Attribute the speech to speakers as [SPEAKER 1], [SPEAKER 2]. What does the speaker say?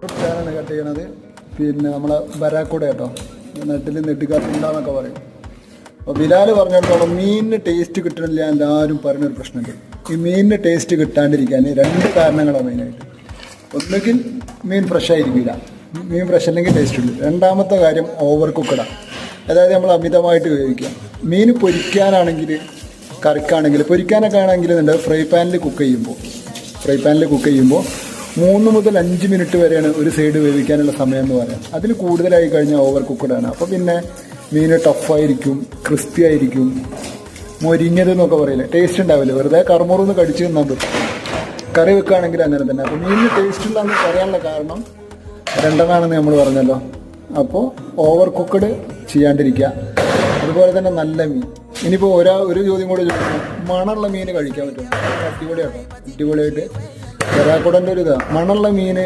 [SPEAKER 1] ാണ് കട്ട് ചെയ്യണത്. പിന്നെ നമ്മളെ ബരാക്കൂടെ കേട്ടോ, നെട്ടിൽ നെട്ടിക്കാത്തുണ്ടാന്നൊക്കെ പറയും. അപ്പോൾ ബിലാൽ പറഞ്ഞിടത്തോളം മീനിന് ടേസ്റ്റ് കിട്ടണില്ല എല്ലാവരും പറയുന്നൊരു പ്രശ്നമുണ്ട്. ഈ മീനിന് ടേസ്റ്റ് കിട്ടാണ്ടിരിക്കാൻ 2 കാരണങ്ങളാണ് മെയിനായിട്ട്. ഒന്നുകിൽ മീൻ ഫ്രഷ് ആയിരിക്കില്ല, മീൻ ഫ്രഷ് അല്ലെങ്കിൽ ടേസ്റ്റ് ഉണ്ട്. രണ്ടാമത്തെ കാര്യം ഓവർ കുക്കഡാണ്, അതായത് നമ്മൾ അമിതമായിട്ട് വേവിക്കുക. മീൻ പൊരിക്കാനാണെങ്കിൽ കറിക്കാണെങ്കിൽ പൊരിക്കാനൊക്കെ ആണെങ്കിൽ ഫ്രൈ പാനിൽ കുക്ക് ചെയ്യുമ്പോൾ 3 മുതൽ 5 മിനിറ്റ് വരെയാണ് ഒരു സൈഡ് വേവിക്കാനുള്ള സമയം എന്ന് പറയാം. അതിൽ കൂടുതലായി കഴിഞ്ഞാൽ ഓവർ കുക്കഡാണ്. അപ്പോൾ പിന്നെ മീൻ ടഫായിരിക്കും, ക്രിസ്പി ആയിരിക്കും, മൊരിഞ്ഞതെന്നൊക്കെ പറയില്ലേ, ടേസ്റ്റ് ഉണ്ടാവില്ല. വെറുതെ കറുമുറന്ന് കടിച്ച് തിന്നാൻ പറ്റും. കറി വെക്കുകയാണെങ്കിൽ അങ്ങനെ തന്നെ. അപ്പോൾ മീനിന് ടേസ്റ്റ് ഉള്ളതെന്ന് പറയാനുള്ള കാരണം 2 നമ്മൾ പറഞ്ഞല്ലോ. അപ്പോൾ ഓവർ കുക്കഡ് ചെയ്യാണ്ടിരിക്കുക. അതുപോലെ തന്നെ നല്ല മീൻ. ഇനിയിപ്പോൾ ഒരു ചോദ്യം കൂടെ ചോദിക്കണം, മണമുള്ള മീൻ കഴിക്കാൻ പറ്റും? അടിപൊളിയായിട്ടോ, അടിപൊളിയായിട്ട്. ബരാക്കുടൻ്റെ ഒരു ഇതാണ്, മണമുള്ള മീൻ